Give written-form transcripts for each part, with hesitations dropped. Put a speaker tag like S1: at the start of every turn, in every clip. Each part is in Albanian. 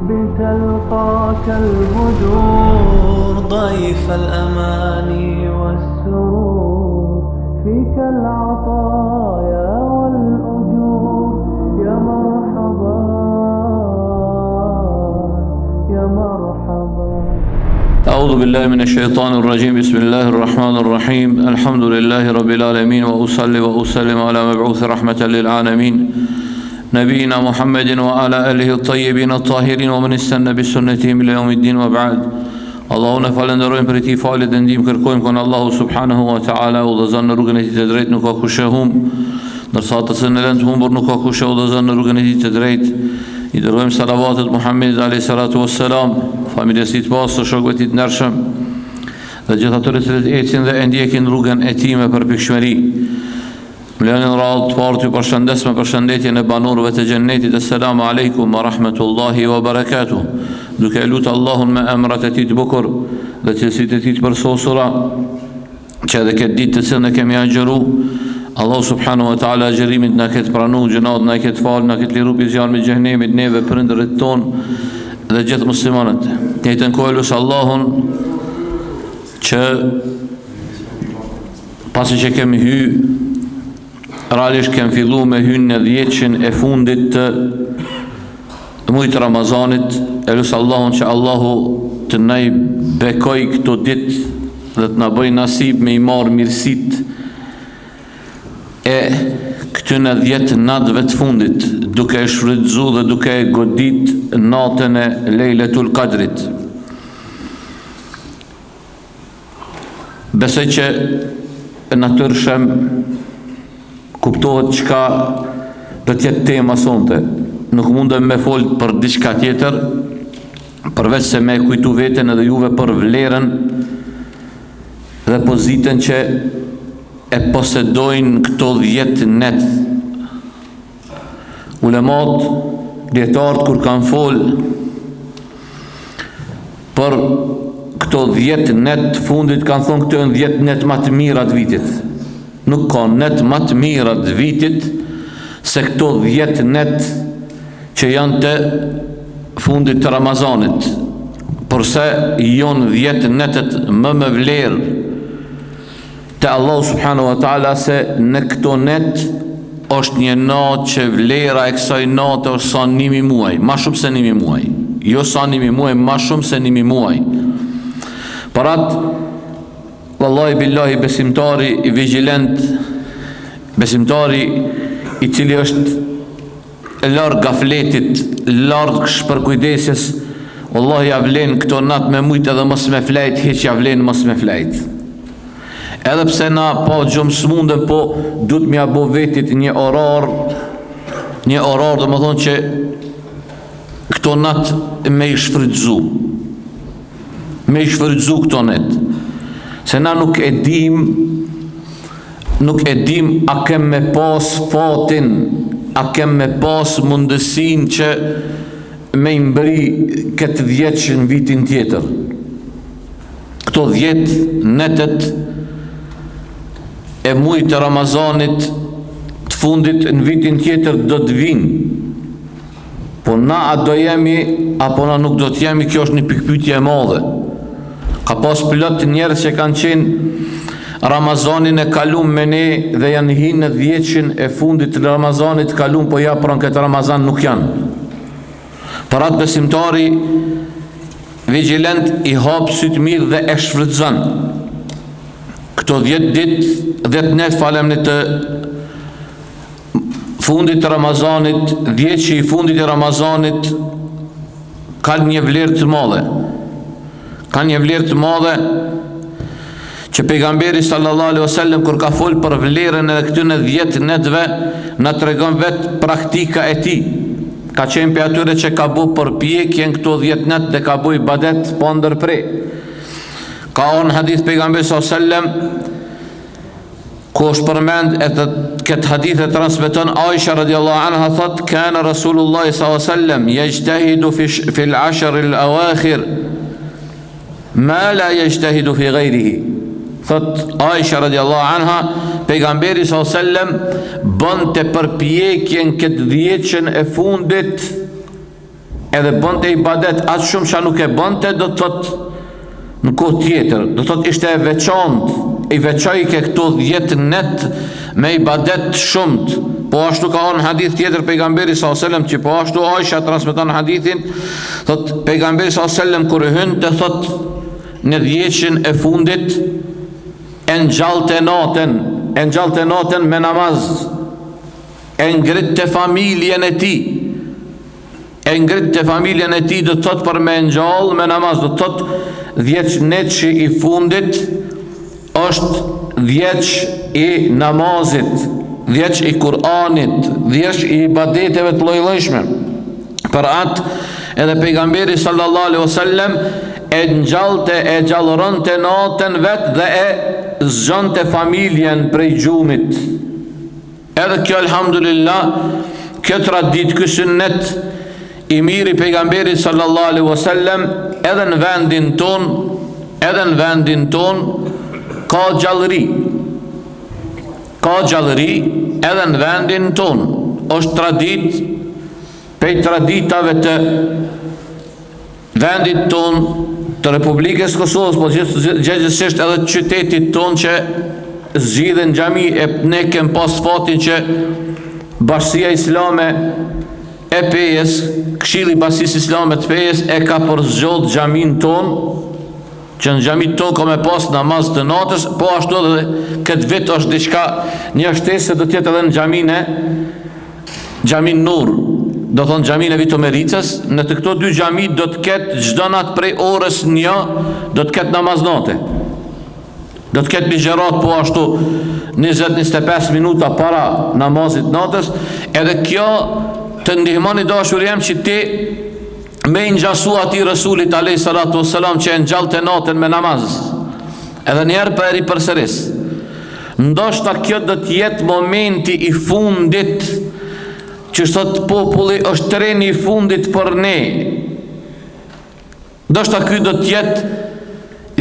S1: بتلقاك البدور ضيف الأماني والسرور فيك العطايا والأجور يا مرحبا يا مرحبا.
S2: أعوذ بالله من الشيطان الرجيم. بسم الله الرحمن الرحيم. الحمد لله رب العالمين، وأصلي وأسلم على مبعوث رحمة للعالمين نبينا محمد وعلى آله الطيبين الطاهرين ومن استنى بسنتهم إلى يوم الدين وبعد. Allahun e falenderojmë për këtij falet dhe ndihmë kërkojmë kon Allahu subhanahu wa taala udhëzon në rrugën e tij të drejtë, nuk ka kush e humb, ndërsa ata që në lënd humbur nuk ka kush e udhëzon në rrugën e tij të drejtë. I dërgojmë salavatet Muhammedit alayhi salatu wassalam, familjes së tij të pastë, shokëve të tij të ndershëm dhe gjithë atyre që ecin dhe e ndjekin rrugën e tij me përpikshmëri. Mlenin radhë të parë të përshëndes me përshëndetjen e banorëve të xhennetit. Assalamu alaikum wa rahmatullahi wa barakatuh. Duke lutë Allahun me emrat e tij të bukur dhe cilësitë e tij të përsosura, që edhe këtë ditë të cilën e kemi agjëru, Allah subhanahu wa taala agjërimit na këtë pranu, gjunat na këtë falë, na këtë liru prej zjarmit të xhenemit, neve, prindërit tonë dhe gjithë muslimanët. Ne i tenkohelus Allahun që pasi që kemi realisht kemi fillu me hyrjen në 10 e fundit të muajit Ramazanit, e lusë Allahun që Allahu të na i bekoj këto ditë dhe të na bëj nasib me i marë mirësit e këtyne 10 natëve të fundit, duke e shfrytzu dhe duke e godit natën e Lejletul Qadrit. Besoj që natyrshëm kuptohet çka do të jetë tema sonte. Nuk mundem me folë për diçka tjetër, përveç se me kujtu veten edhe juve për vlerën dhe pozitën që e posedojnë këto 10 net. Ulemat, dietarët kur kanë folë për këto 10 net të fundit, kanë thonë këto janë 10 net më të mira të vitit. Nuk ka net më të mira të vitit se këto 10 net që janë të fundit të Ramazanit, përse janë 10 netet më me vlerë te Allah subhanahu wa taala, se në këto net është një natë që vlera e kësaj nate është sa 1.000 muaj, ma shumë se 1.000 muaj, jo sa 1.000 muaj, ma shumë se 1.000 muaj. Për atë, vallahi billahi, besimtari i vigjilent, besimtari i cili është larg gafletit, larg shpërkujdesjes, wallahi ja vlen këto natë me mujt edhe mos me flejt, hiç ja vlen mos me flejt. Edhe pse na po gjumë smundem, po duhet m'ja bo vetit një orar dhe më thonë që këto natë me i shfrytzu këto natë, se na nuk e dim a kem me pas fatin, a kem me pas mundësin që me imbri këtë 10 në vitin tjetër. Këto 10 netet e muajit të Ramazanit të fundit në vitin tjetër do të vinë. Po na a do jemi, apo na nuk do të jemi, kjo është një pikpyetje e madhe. Ka pas plot njerëz që kanë qenë Ramazanin e kalum me ne dhe janë hinë në 10 e fundit të Ramazanit kalum, po ja pranë këtë Ramazan nuk janë. Për atë besimtari vigjilent i hap sytë mirë dhe e shfrytëzon këto 10 ditë, 10 net falem në të fundit të Ramazanit, 10 që i fundit të Ramazanit kanë një vlerë të madhe. Kanë një vlerë të madhe që pejgamberi sallallahu alaihi wasallam kur ka fol për vlerën e këtyre 10 netve, na tregon vetë praktika e tij. Ka qenë për atyre që ka bu përpjekjen këto 10 net dhe ka bu ibadet pa ndërprej. Ka on hadith pejgamberi sallallahu alaihi wasallam ku është përmend edhe këtë hadith e transmeton Aisha radhiyallahu anha, thot kana Rasulullah sallallahu alaihi wasallam yajtahidu fi al-ashr al-awakhir ma la yajtahidu fi ghayrihi. Thot Aisha radhiyallahu anha, pejgamberi sallallahu alaihi wasallam bënte përpjekjen këtë 10 e fundit edhe bënte ibadet atë shumë që nuk e bënte, do të thotë në kohë tjetër, do të thotë ishte e veçantë, i veçoi ke këto 10 net me ibadet shumët. Po ashtu ka në hadith tjetër pejgamberi s.a.s. që po ashtu Aisha transmeton hadithin, thot pejgamberi s.a.s. kur hynte thot në 10 e fundit e ngjallte natën me namaz, e ngritte familjen e tij. E ngritte familjen e tij, do të thot për me ngjall me namaz, do të thot 10 netshi i fundit është 10 i namazit, 10 i Kur'anit, 10 i ibadeteve të lloj-llojshme. Për atë edhe pejgamberi sallallahu alaihi wasallam e ngjallte, e gjallëronte natën vet dhe e zgjonte familjen prej gjumit. Edhe kjo alhamdulillah, kjo tradit, ky sunnet i miri pejgamberi sallallahu alaihi wasallam edhe në vendin ton ka gjallëri edhe në vendin ton. Është tradit prej traditave të vendit ton, të Republikës Kosovës, po gjithsesi edhe të qytetit ton që zgjidhen xhami. E ne kem pas fatin që Bashkia Islame e Pejes, Këshilli i Bashkisë Islame të Pejes e ka përzgjodh xhamin ton, që në xhamit ton ka me pas namaz të natës. Po ashtu edhe këtë vit është diçka, një shtesë do të jetë edhe në xhamin Nur, do thonë xhamin e Vitomericës. Në të këto 2 xhami do të ketë çdo natë prej orës 1 do të ketë namaz nate. Do të ketë ligjerat po ashtu 20-25 minuta para namazit natës. Edhe kjo të ndihmon i dashur jam që ti me ngjasu ati Rasulit alayhi salatu wassalam që e ngjallte natën me namaz. Edhe njerë për eri përsëris. Ndoshta kjo do të jetë momenti i fundit që sot populli është treni i fundit për ne. Ndoshta ky do të jetë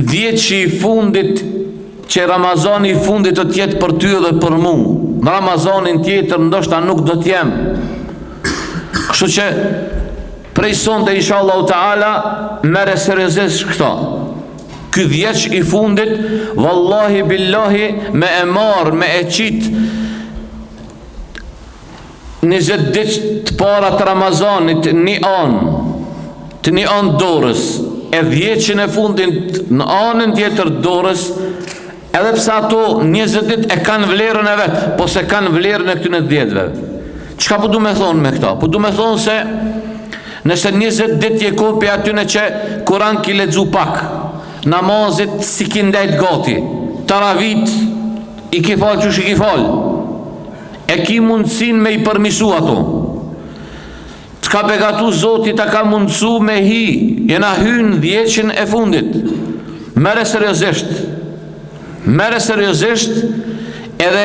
S2: 10 i fundit, që Ramazani i fundit do të jetë për ty dhe për mu. Në Ramazanin tjetër ndoshta nuk do të jem. Kështu që prej sonte inshallah taala merre seriozisht këto. Ky 10 i fundit, wallahi billahi, me e marr, me e qit 20 ditë të para të Ramazanit, një anë dorës, e 10 e fundit në anën tjetër dorës, edhe pse ato 20 ditë e kanë vlerën e vet, po se kanë vlerën e këtyre 10-ve. Çka po du me thonë me këta? Po du me thonë se nëse 20 ditë je kopi atyne që Kur'an ki lexu pak, namazit si ki ndajt gati, taravit i ki fal qysh i ki fal, e ki mundësin me i përmisu ato, të ka begatu Zoti, ta ka mundësu me hi, jena hynë 10 e fundit. Mere seriozisht edhe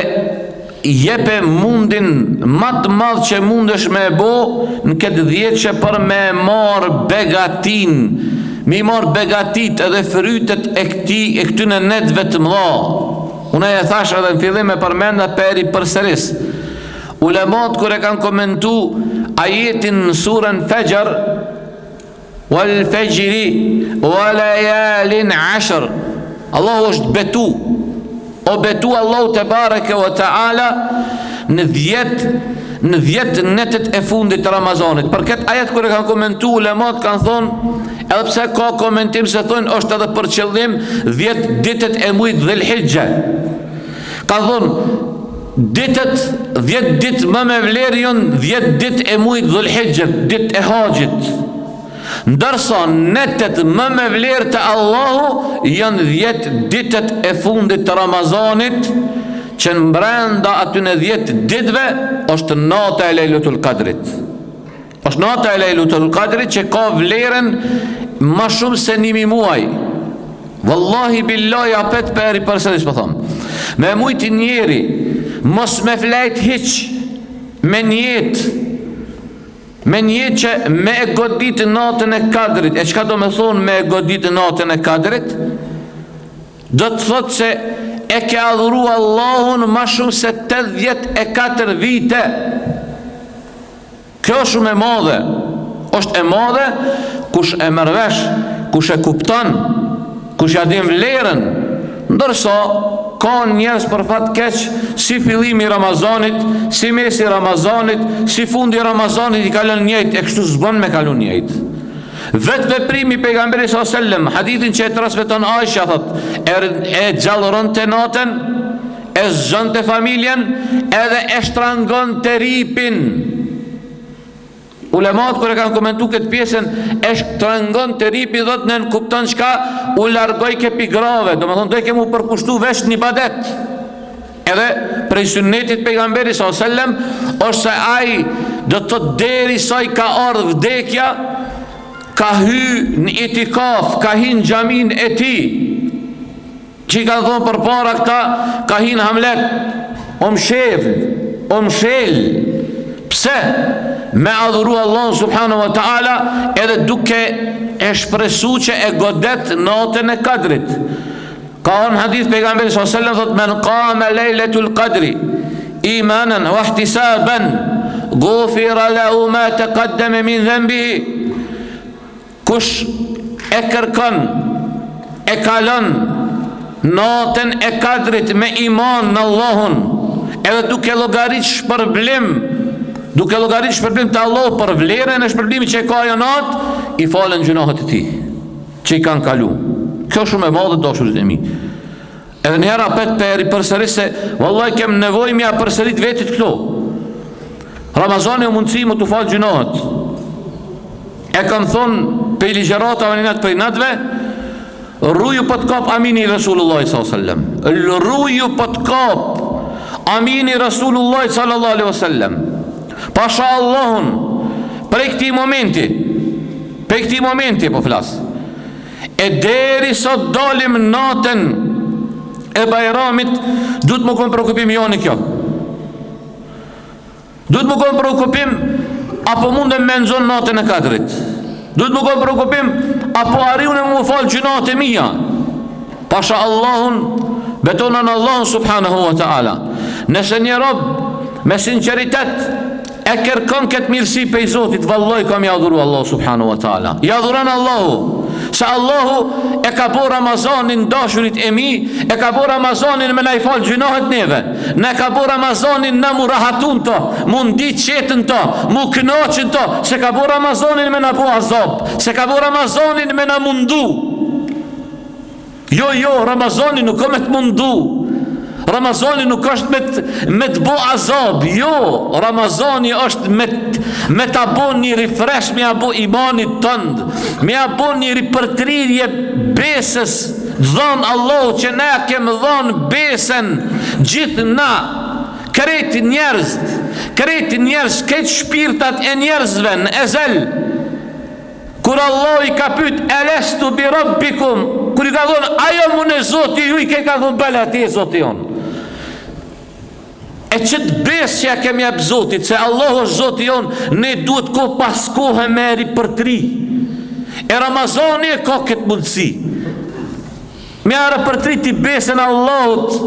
S2: jepe mundin matë madhë që mundesh me e bo në këtë 10 që për me marë begatin, me marë begatit edhe frytet e këtyne netve të mëdha. Unë e thash edhe në fillim e përmenda peri përsëris. Ulemat kër e kanë komentu ajetin në surën Fajr, wal fajri wa layalin 10, Allahu është betu, o betu Allahu te bareke wa taala në 10 netet e fundit të Ramazanit. Për këtë ajet kër e kanë komentu ulemat kanë thonë, edhe pse ka komentim se thonë është edhe për qëllim 10 ditët e mujt Dhulhijja. Kanë thonë 10 ditë më me vlerë janë 10 ditë e mujt Dhulhijja, ditë e haxhit. Ndërsa netet më me vlerë të Allahu janë 10 ditët e fundit të Ramazanit, që në brenda atyne 10 ditëve është nata e Lejlutul Qadrit. Është nata e Lejlutul Qadrit që ka vlerën ma shumë se 1.000 muaj. Wallahi billahi apet peri përsëris po thom. Me mujti njeri mos me flejt hiq me njetë që me e godit natën e Kadrit. E qka do me thonë me e godit natën e Kadrit? Do të thotë se e ke adhuru Allahun ma shumë se 84 vite. Kjo shumë e madhe. Është e madhe kush e merr vesh, kush e kupton, kush ja din vlerën. Ndërsa ka njerëz për fat keq, si fillimi i Ramazanit, si mesi i Ramazanit, si fundi i Ramazanit i kalon njëjtë, e kështu s'bën me kalon njëjtë. Vetë veprimi i pejgamberit sallallahu alajhi wasallam, hadithin që e transmeton Aisha, thot, e gjallëronte natën, e zgjante familjen, edhe e shtrangonte ripin. Ulemat kur e kanë komentu këtë pjesën, e shtrangonte ripin, thot, në kupton çka, u largoi ke pigrave, domethënë do e kemu përkushtu vesh në ibadet. Edhe prej sunnetit pejgamberit sallallahu alajhi wasallam është se ai do të deri sa i ka ardhur vdekja, ka hy në itikaf, ka hy në xhamin e ti, që i ka thonë për para këta, ka hy në Hamlet, o mshel, pse? Me adhuru Allah subhanahu wa ta'ala, edhe duke e shpresu që e godet natën e Kadrit. Ka në hadith pejgamberi sallallahu alaihi wasallam, thot, men qama lejletul Qadri imanan wa ihtisaban ghufira lahu ma taqaddama min dhanbihi. Kush e kërkon, e kalon natën e Kadrit me iman në Allahun, edhe duke llogarit shpërblim të Allah për vlerën e shpërblimit që e ka ajo natë, i falen gjunahet e tij që i kanë kalu. Kjo shumë e madhe, dashurit e mi. Edhe njëra apet për i përsëris se vallaj kem nevojë mja përsërit vetit këto. Ramazani o mundësi më të falë gjunahet. E kanë thonë për i ligjerata vëninat për i natve, rruju për të kap amini Rasulullah s.a.s. Rruju për të kap amini Rasulullah s.a.s. Pasha Allahun, për këti momenti po flas, e deri sot dalim natën e Bajramit, du të më konë preokupim jo në kjo. Du të më konë preokupim apo mundem me nëzon natën e Kadrit. Du të më konë preokupim apo ariun e më falë gjunat e mija. Pasha Allahun, betonan Allahun subhanahu wa ta'ala. Nëse një rob me sinceritet e kërkon këtë mirësi pe i Zotit, valloj kam ja adhuru Allah subhanahu wa ta'ala. Ja adhuran Allahu, se Allahu e ka bo Ramazanin dashurit e mi, e ka bo Ramazanin me na i falë gjunahet neve, ne ka bo Ramazanin në mu rahatun to, mu ndi qetën to, mu kënaqën to, se ka bo Ramazanin me na bo azab, se ka bo Ramazanin me na mundu. Jo, Ramazanin nuk ka me të mundu, Ramazani nuk është me të bo azab, jo, Ramazani është me të bo një refresh, me a bo imanit tënd, me a bo një ripërtrirje besës, dhënë Allah që ne kemë dhënë besën gjithë na, krejt njerëz, krejt shpirtat e njerëzve në ezel, kur Allah i ka pyet elestu bi rabbikum, kur i ka thonë ajo mun e Zoti ju, i ka thonë bala ti e Zoti jonë. E qëtë besë që ja kemi jep Zotit, se Allah është Zoti jonë, ne duhet ko pas kohë me ripërtri. E Ramazani e ka këtë mundësi, me a ripërtri ti besën Allahut.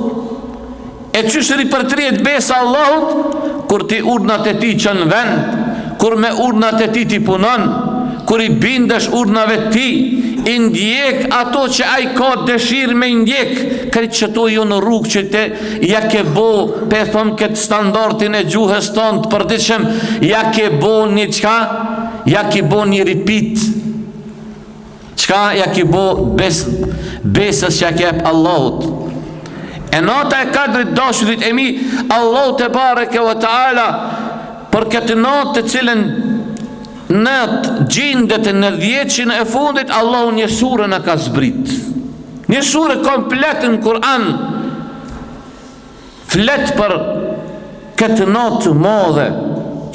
S2: E qështë ripërtri e të besë Allahut, kur ti urnat e ti që në vend, kur me urnat e ti ti punon, kur i bindesh urnave ti, i ndjek ato që ai ka dëshirë me ndjek, këtë që to jo në rrugë që te ja ke bo, pe thonë këtë standartin e gjuhës tonë të përditshëm, ja ke bo një qka, ja ke bo një ripit, qka ja ke bo besës që ja ke Allahut. E nata e Kadrit, dashurit e mi, Allahu te bareke wa taala, për këtë natë të cilën në gjindet në 10 e fundit, Allahu një surë në ka zbrit, një surë komplet në Kur'an, flet për këtë natë madhe.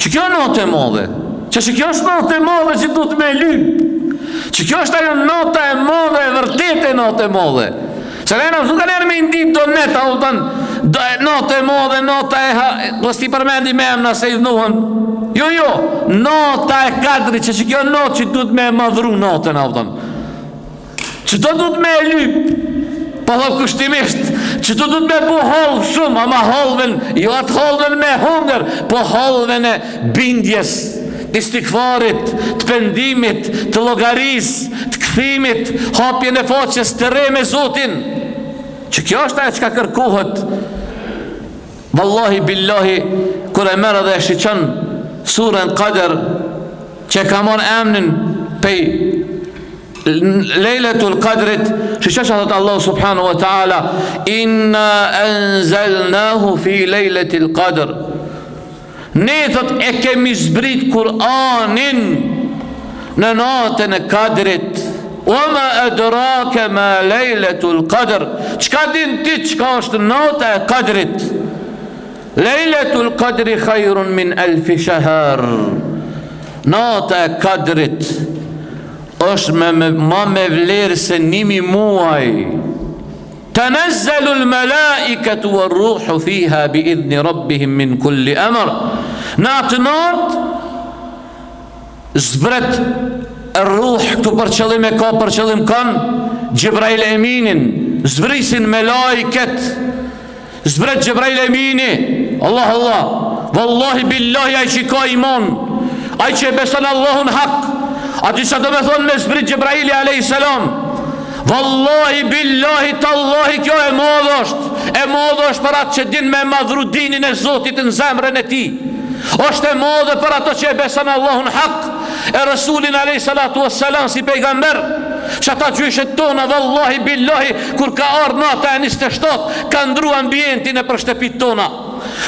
S2: Që kjo natë e madhe, që kjo është natë e madhe që du të me lyp, që kjo është ajo natë e madhe, e vërtet e natë e madhe. Se ne nuk ka njerë me indit do neta, natë e madhe, natë e do s'ti përmendi me emna se i dhnuhën. Jo, nata e Kadrit, që kjo natë që du të me madhru natën, që do du të me lyp, po dhe kushtimisht, që do du të me bu halv shumë, ama halven, jo atë halven me hunger, po halven e bindjes, të istikfarit, të pendimit, të llogarisë, të kthimit, hapjen e faqes të re me Zotin. Që kjo është ajo çka kërkohet. Wallahi billahi, kur e merr dhe e shiqon surën Qadr, që ka marrë emrin pej Lejletul Qadrit, shiqosh atë Allahu subhanahu wa taala, inna anzalnahu fi lejletil Qadr. Ne thot e kemi zbrit Kur'anin në natën e Kadrit. Wama adraka ma lejletul Qadr. Çka din ti çka është nata e Kadrit? Lejletul Qadri khairun min alfi shahr. Nata e Kadrit është ma me vlerë se 1000 muaj. Tanazzalu al-malaikatu war-ruhu fiha bi'idhni rabbihim min kulli amr. Në atë natë zbret rruh, këtu për qëllim e ka, për qëllim kanë Gjibrail Eminin, zbrisin me lajket, zbret Gjibrail Emini, Allah Allah, wallahi billahi aj që ka iman, aj që beson Allahun hak, a disa do me thonë me zbrit Gjibraili a.s. Wallahi billahi tallahi kjo e modh është për atë që din me madhru dinin e Zotit në zemrën e ti, është e modhe për ato që e beson Allahun hak, e Rasulin a.s. si pejgamber, që ata gjyshet tona, wallahi billahi, kur ka ardhur nata e 27, ka ndru ambientin e për shtëpit tona,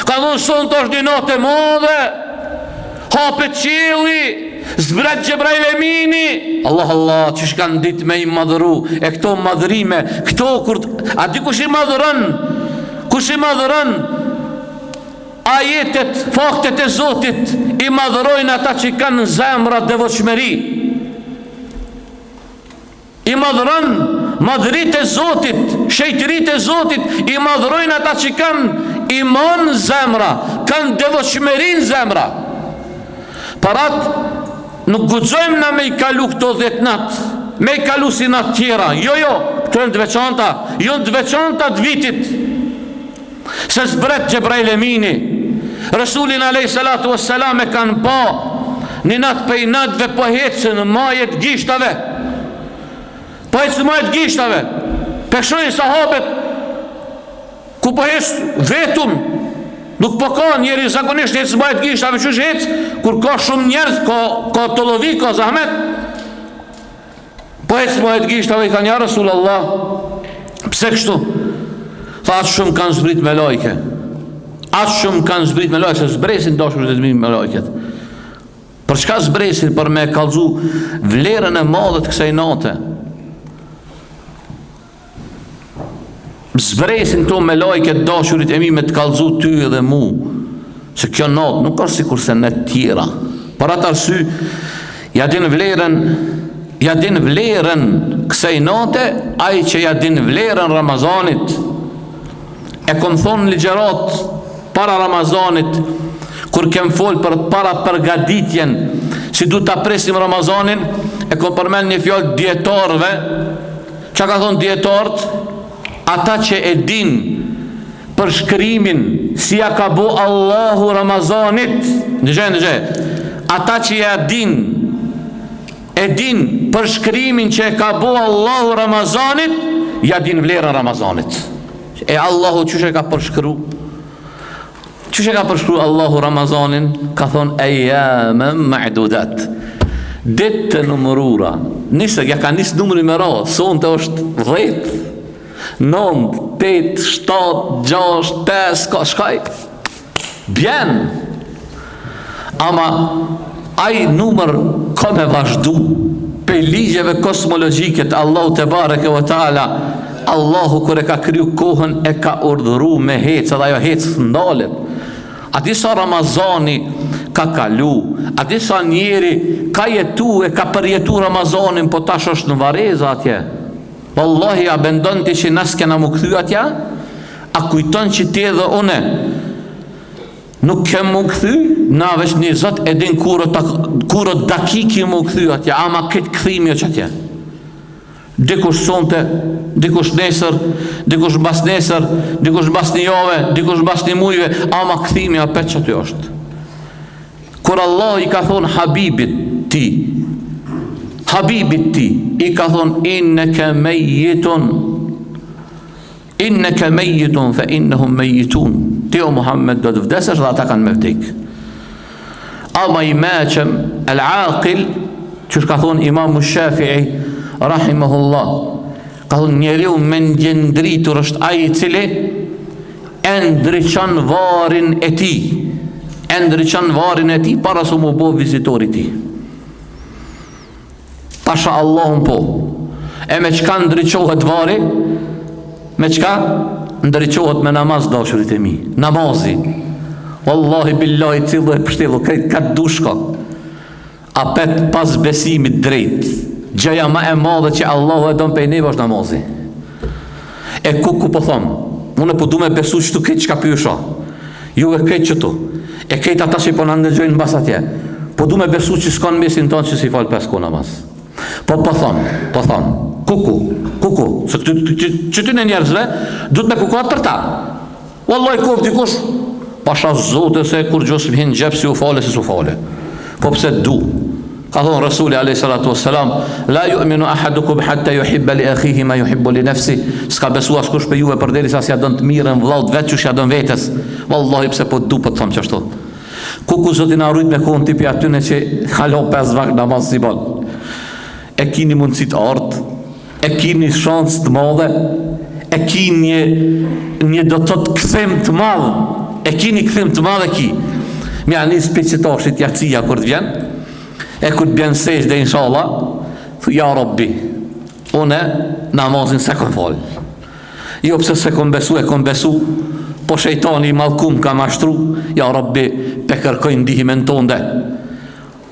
S2: ka dhënë son të është një natë e modhe, hapet qielli, zbret Gjibrail Emini, Allah Allah, që shkan dit me i madhëru, e këto madhërime, këto kur, a di kush i madhëron, ajetet, faktet e Zotit, i madhërojnë ata që kanë zemra devotshmëri, i madhëron madhërit e Zotit, shejtërit e Zotit, i madhërojnë ata që kanë iman zemra, kanë devotshmëri në zemra. Parat nuk guxojmë na me i kalu këto 10 natë, me i kalu si natë tjera, jo, këto e në dveçanta, jo në dveçanta të vitit, se zbret Gjibrail Emini, Rasulin a.s. e kanë pa, një natë pej natëve po hecën në majet gishtave, peshojnë sahabet, ku po hecë vetun, nuk po ka njeri zakonisht hecë majet gishtave, që hecë, kur ka shumë njerëz, ka të lovi, ka zahmet, po hecë majet gishtave, i ka një Rasulallah, pse kështu? Tha atë shumë kanë zbrit me lajke, se zbresin dashur të zbrit me lajket. Për çka zbresin? Për me kallzu vlerën e madhe të kësaj nate. Zbresin këto me lajket dashurit e mi me të kallzu ty edhe mu, se kjo natë nuk është sikur se ne tjera. Për atë arsye, ja din vlerën kësaj nate, ai që ja din vlerën Ramazanit. E kom thonë ligjerat para Ramazanit, kur kem fol për para përgatitjen, si du të presim Ramazanin, e kom përmen një fjallë djetarëve, që ka thonë djetarët, ata që e din për shkrimin, si ja ka bo Allahu Ramazanit, në ata që ja din për shkrimin që e ka bo Allahu Ramazanit, ja din vlerën Ramazanit. E Allahu qështë e ka përshkru? Qështë e ka përshkru Allahu Ramazanin? Ka thonë ejamën ma'dudat, ditë të numërura. Nisë, ja ka nisë numëri me ra, sonë të është 10, 9, 8, 7, 6, 5, ka shkaj. Bjen. Ama aj numër ka me vazhdu pe ligjeve kosmologjike të Allahu te bareke ve taala. Allahu kër e ka kryu kohën e ka urdhëru me hecë, dhe ajo hecë ndalet. A disa Ramazani ka kalu, a disa njeri ka jetu e ka përjetu Ramazanin, po tash është në vareza atje. Wallahi, a bendon ti që nas kena mu këthy atje? A kujton që ti edhe une nuk kem mu këthy? Na veç një zot e din kurët dakiki mu këthy atje, ama këtë këthimi o që atje. Dikush sonte, dikush nesër, dikush mbas nesër, dikush mbas një jave, dikush mbas një mujve, ama këthimi apet që aty është. kur Allah i ka thonë Habibit ti, i ka thonë inneke mejitun fe innehum mejitun, ti o Muhammed do të vdesësh dhe ata kanë me vdek. Ama i meqem el aqil, që ka thonë Imamu Shafi'i rahimahullah, ka thonë njeriu me ndjendritur është ai i cili e ndriçon varin e tij, para se mu bo vizitori ti. Pasha Allahun po. E me qka ndriçohet vari? Me qka? Ndriçohet me namaz, dashurit e mi. Namazi. Wallahi billahi cilë e pështellu, krejt ka dushka. Apet pas besimit drejt. Gjëja ma e madhe që Allahu e don pej neve është namazi. E ku po thomë, unë po du me besu që tu krejt qka pyesha. Ju e krejt që tu. E krejt ata që po në ndëgjojnë në bas atje. Po du me besu që s'kanë mesin tonë që si falë 5 ko namaz. Po thonë, kuku, se që ty në njerëzve, du të me kukuat për ta. Wallahi kof dikush, pasha zote se kur gjosë më hinë gjepë si u fale, si su fale. Po pse du? Ka thonë Rasuli a.s. La yu'minu ahadukum hatta yuhibba li akhihi ma yuhibbu li nafsi. S'ka besu askush për juve përderi sa si ja don të mirën vllaut vetë që ja don vetes. Wallahi pse po du po të thomë qashtu. Kuku zotin arrujt me kohën tipi atyne që halo 5 vakt namaz si bal. E kini mundësi të artë, e kini shansë të madhe, e kini një do të këthem të madhe, e kini këthem të madhe ki. Mja një specitashit jacija kur të vjen, e kur të bjen sesh dhe inshallah, thu ja Rabbi, une namazin se kon falë. Jo pëse se kon besu, po shejtani i malkum ka mashtru, ja Rabbi, pe kërkojnë ndihimin tonde.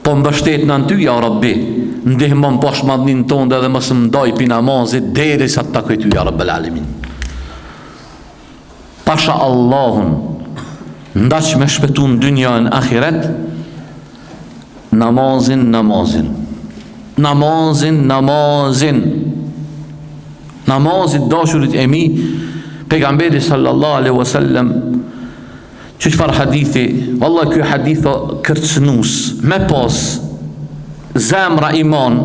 S2: Po mbështet në ty, ja Rabbi, ndihmon posh madhnin tonde dhe mësë mdoj pi namazit, deri sa të takoj ty, ja Rabbel Alamin. Pasha Allahun, ndaq me shpetu në dynja në akhiret, namazin. Namazit dashurit e mi, pejgamberi sallallahu alaihi wasallam, që çfarë hadithi, vallahi ky hadith kërcënues, me pas zemra iman,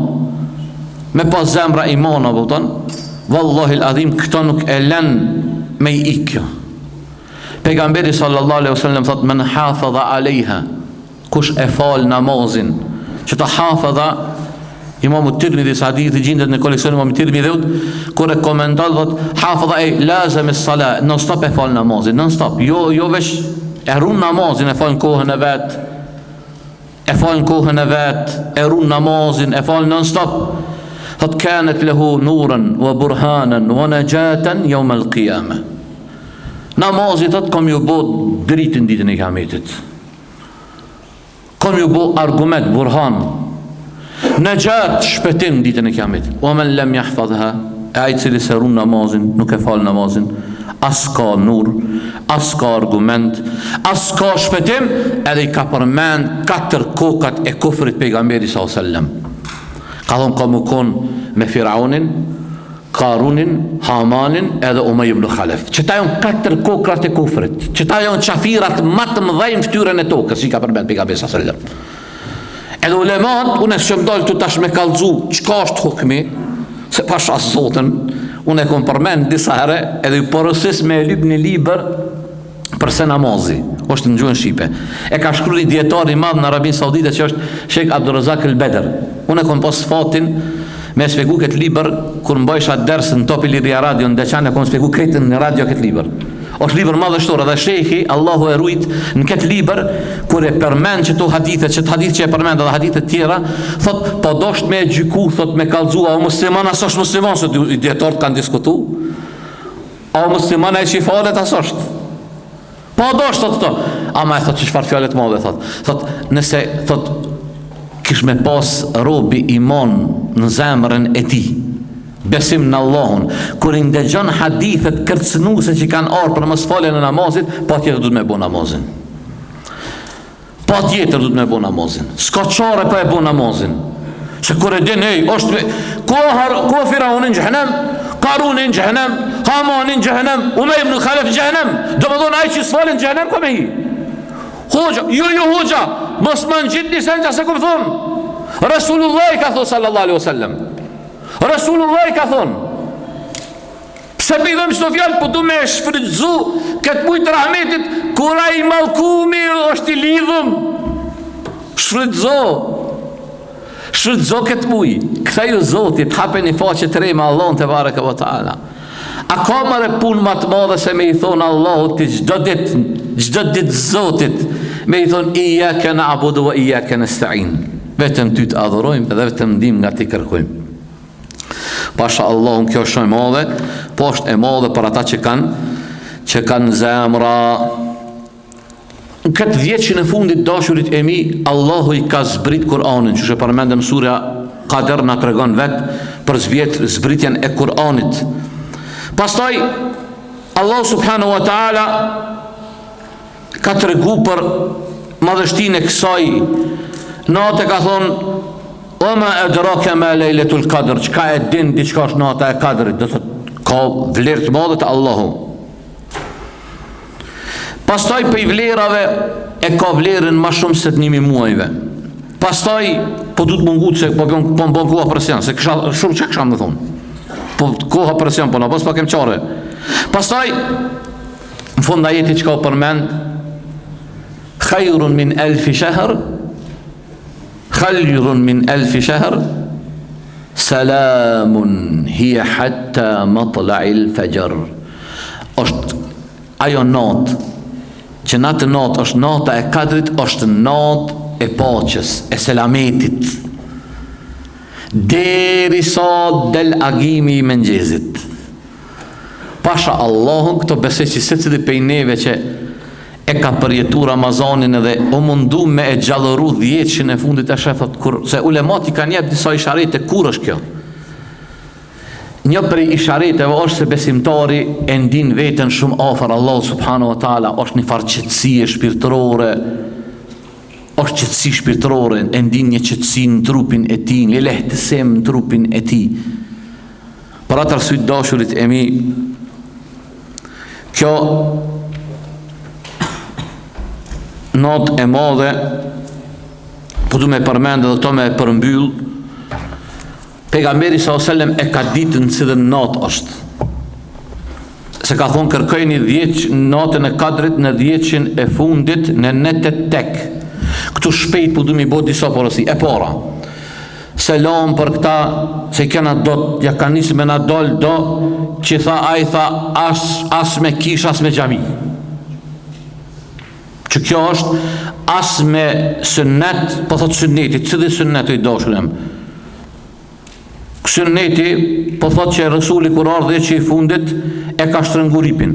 S2: apo ton, vallahi al-azim këto nuk e lën me i ikja. Pejgamberi sallallahu alaihi wasallam thot men hafadha alaiha, kush e fal namazin, që ta hafadha. Imamu Tirmidhi hadithi gjendet në koleksionin Imamu Tirmidhi, kur e komenton thot hafadha e lazim as-salat, non stop e fal namazin, non stop, jo veç e run namazin, e fal kohën e vet, e run namazin, e fal non stop. Thot kanat lahu nuran wa burhanan wa najatan yawm al-qiyamah. Namazi thot kom ju bë dritën ditën e kiametit. Kom ju bë argument, burhan, najat, shpëtim ditën e kiametit. Wa man lam yahfazha, ai cili se run namazin, nuk e fal namazin, as ka nur, as ka argument, as ka shpëtim, edhe i ka përmend 4 kokat e kufrit pejgamberi sallallahu alaihi wasallam. Ka thonë ka më konë me Firaunin, Karunin, Hamanin edhe Umej ibn Khalef. Qëta janë 4 kokrat e kufrit, qëta janë qafirat matë më dhejnë ftyrën e tokës, që ka përmend pejgamberi sallallahu alaihi wasallam. Edhe ulemat, unë e shëm dalë të tash me kalzu, qka është hukmi, se pasha zotën, unë e kom përmend disa herë, edhe i porësis me lyp një liber përse namazi, është në gjuhën shqipe. E ka shkru një djetari madhë në Arabinë Saudite, që është Sheikh Abdurrazak el-Beder. Unë e kom pas fatin me spjegu këtë liber, kur mbajsha dersë në Top Ilirja Radio, në Deçan e kom spjegu kretën në radio këtë liber. është libër madhështor, dhe shejhi Allahu e rujt në këtë libër kur e përmend çto hadithe, çto hadith që e përmend edhe hadithe të tjera, thot po dosht me gjyku, thot me kallzua o musliman as është musliman, se dietarët kanë diskutuar. O musliman ai që falet as është. Po dosht thot to. Ama e thot çfarë fjalë të mëdha thot. Thot nëse thot kish me pas robi iman në zemrën e tij, besim në Allahun, kur i ndëgjon hadithet kërcënuese që kanë ardhur për mos faljen e namazit, patjetër duhet me bë namazin. Patjetër duhet me bë namazin. S'ka çare pa e bë namazin. Se kur e din është ko Firauni në xhenem, Karuni në xhenem, Hamani në xhenem, Umej ibn Khalef në xhenem. Do të thonë ai që s'falën në xhenem ka me hi. Hoxha, jo hoxha, mos më ngjit një sen që se kom thonë. Rasulullah ka thonë sallallahu alaihi wasallam. Rasulullah ka thonë. Pse për i dhëmë qëto fjallë, po du me shfrytzu këtë mujtë rahmetit, kura i malkumi është i lidhëm. Shfrytzo këtë mujtë. Këta ju Zotit, hape një faqe të rejme Allahun të baraka wa ta'ala. A ka mëre punë më të madhe se me i thonë Allahut të gjdo dit Zotit, me i thonë iyyaka na'budu wa iyyaka nasta'in. Vetëm ty të adhurojmë dhe vetëm ndim nga ti kërkojmë. Pasha Allahun, kjo është shumë e madhe, po është e madhe për ata që kanë zemra. Në këtë vjeqin e fundit dashurit e mi, Allahu i ka zbrit Kur'anin, që shë përmendëm surja Qadr na tregon vetë për zbritjen e Kur'anit. Pastaj Allah subhanahu wa ta'ala ka tregu për madhështinë e kësaj natë, ka thonë Oma adraka ma lejletul Qadr, qka e din diçka është nata e Qadrit, dhe thot ka vlerë të madhe të Allahu. Pastaj për i vlerave e ka vlerën ma shumë se të 1.000 muajve. Pastaj po du të mungut se po më bon koha presion, se shumë që kësha më thonë, po koha presion po në pas pa kem qare. Pastaj në fund ajeti që ka përmend khayrun min elfi shahr, khayrun min elfi shahr, salamun hiya hatta matla'il fajr. Është ajo natë që natë është nata e Qadrit, është natë e paqes, e selametit, derisa del agimi i mëngjezit. Pasha Allahun, këto besoj që secili prej neve që e ka përjetu Ramazanin edhe o mundu me e gjallëru 10 e fundit e shefët, se ulemati kanë jep disa isharete, kur është kjo? Një prej ishareteve është se besimtari e ndin veten shumë afër Allahut subhanahu wa taala, është një farë qetësie shpirtërore, është qetësi shpirtërore, e ndin një qetësi në trupin e tij, një lehtësim në trupin e tij. Për atë arsye dashurit e mi, kjo natë e madhe, po du me përmendë dhe to me përmbyll, pejgamberi s.a.s. e ka ditën si dhe natë është. Se ka thonë kërkojni 10 natën e Qadrit në 10 e fundit në netet tek. Këtu shpejt po du mi bo disa porosi. E para, selam për këta, se kena do, ja ka nisë me na dol do, që tha, a i tha, as me kish, as me gjami. Që kjo është as me sënnet, po thot sënnetit, cili sënnet i dashurem. Sënneti, po thot që Resuli kur ardhe që i fundit, e ka shtrëngu ripin,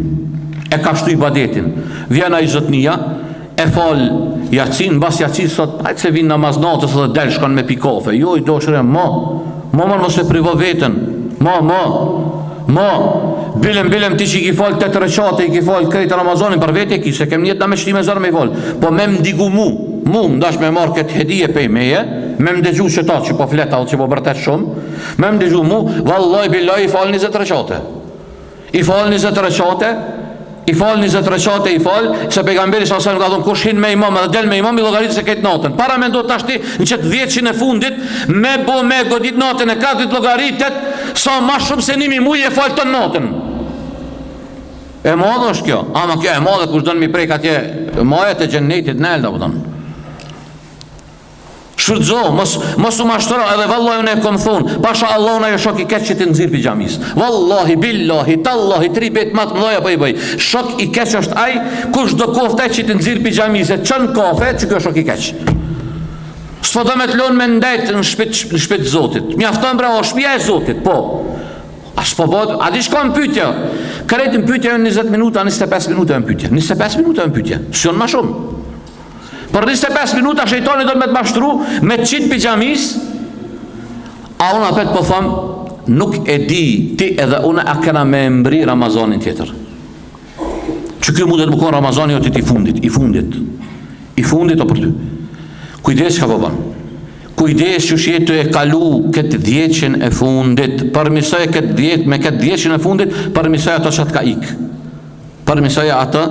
S2: e ka shtu ibadetin. Vjena i zotnia, e fal jacin, bas jacin, sot, hajtë se vinë namaz natës dhe del shkan me pi kafe. Jo, i dashurem, mos e privo vetën, bilem ti që i ki fal 8 reqate, i ki fal krejtë Ramazanin për vete ki, se kem njetë na me shti me zërë me i fal, po me mdigu mu mdash me marrë këtë hedije pej meje, me mdegju që ta që po fleta që po bërtet shumë, me mdegju mu, vallaj billaj i fal 20 reqate, i fal 20 reqate, se pejgamberi sa ka thonë kush hin me imam edhe del me imam i llogaritë se këtë natën. Para me ndo tashti në qëtë 10 e fundit me godit natën e Qadrit llogaritet sa ma shumë se 1.000 muaj e fal të natën. E madhe është kjo, ama kjo e madhe kush dënë mi prejk atje majet e gjennetit në elda pëtën. Shfrytzo, mos u mashtro, edhe vallahi unë e kom thonë, pasha Allah unë ajo shok i keq që ti nëzirë për gjamis. Wallahi, billahi, tallahi, 3 bet matë mëdhaja për i bëj. Shok i keq është aj, kush do kofte që ti nëzirë për gjamis, e qënë kafe, që kjo shok i keq. S'po do me të lonë me ndajtë në shpit Zotit. Mjafton bre, o shpia e Zotit, po. A s'po bod, a di shko në pytja. Kërejtë në pytja 20 minuta, 25 minuta në pytja. 25 minuta në pytja, s'jon ma shumë. Për 25 minuta shejtani do me të mashtru me të qitë pijamis. A unë apet po thëmë, nuk e di ti edhe unë a kena me mbri Ramazanin tjetër. Që kjo mundet më konë Ramazani o ti i fundit o për ty. Kujdes që ka po banë. Kujdes që shjetu e kalu këtë 10 e fundit, përmisoj me këtë 10 e fundit, përmisoj ato që të ka ikë. përmirësoja atë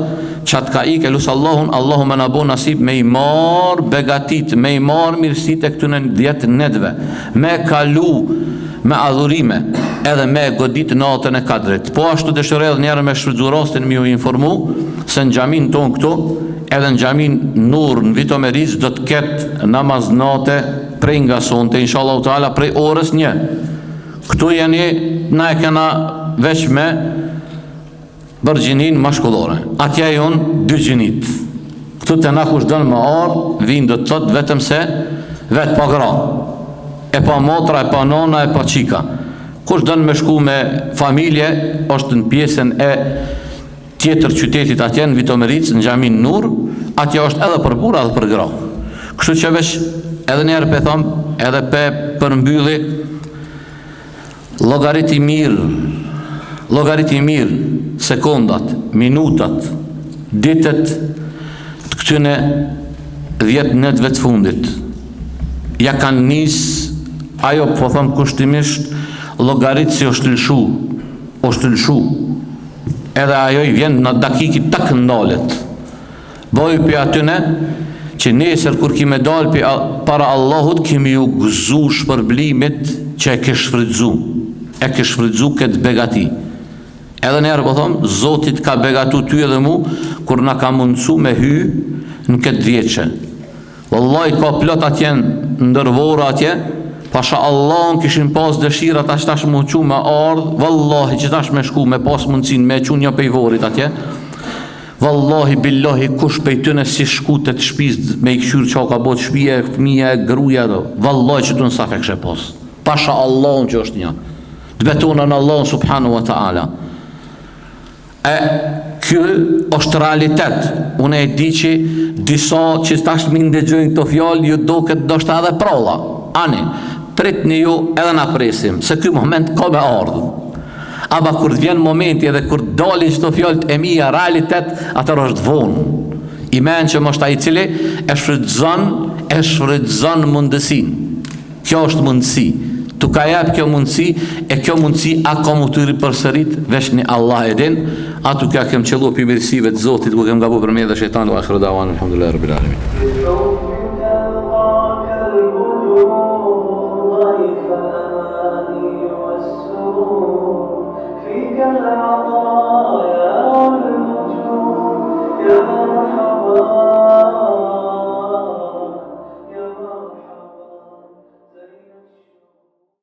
S2: që atë ka ike, lusë Allahu me në bo nasib me i marë begatit, me i marë mirësit e këtune 10 netve, me kalu me adhurime, edhe me godit natën e kadrit. Po ashtu dëshiroj edhe njerë me shfrytzu rastin me ju informu se në xhamin ton këtu, edhe në xhamin Nur në Vitomeriz do të ketë namaz nate prej nga sonte, inshallah taala prej orës 1. Këtu jeni, na e kena veç me bërgjinin mashkullore. Atja jonë 2 gjinit. Këtu të na kush dënë më ardhë, vinë do të thotë vetëm se vetë pa gra. E pa motra, e pa nona, e pa qika. Kush dënë me shku me familje, është në pjesën e tjetër qytetit atje në Vitomeric, në xhamin Nur, atje është edhe për burra edhe për gra. Kështu që veç edhe njerë pe thom, edhe pe përmbylli, llogariti mirë, sekondat, minutat, ditët të këtyne 10 netëve të fundit. Ja kanë nisë, ajo po thom kushtimisht, llogarit si është lëshu. Edhe ajo i vjen në dakiki të këndalet. Bojë për atyne, që nesër kur kime dalë para Allahut, kemi ju gëzu shpërblimit që e ke shfrydzu këtë begati. Edhe njerë po thomë, Zotit ka begatu ty edhe mu, kur na ka mundësu me hy në këtë vjeqe. Wallahi ka plot atje ndërvora atje, pasha Allahun kishin pas dëshirat ashtë tash më qu me ardhë, wallahi që tash me shku me pas mundësin me qu një pejvorit atje, wallahi billahi kush pejtëne si shku të shpiz me i këshyrë qa ka bot shpije, fëmija, gruja, wallahi që të në saf e këshe pas. Pasha Allahun që është një. Të betonën Allahun subhanu wa ta'ala. Kjo është realitet. Unë e di që disa që tash më ndëgjojnë këto fjalë, ju do këtë do shta edhe prolla. Ani, pritni ju edhe na presim, se ky moment ka me ardhë. Aba kur vjen momenti edhe kur dalin çto fjalët e mia realitet, atër është vonë. I men që mështë ai i cili e shfrytëzon mundësinë. Kjo është mundësi. Tu ka jap kjo mundësi, e kjo mundësi a ka mu të përsërit, veç një Allah e din, atu kja kem qëllu për mirësive të Zotit, ku kem gabu për me dhe shejtan, wa akhiru dawan, alhamdulillah, rabbil alamin.
S1: فيك العطاء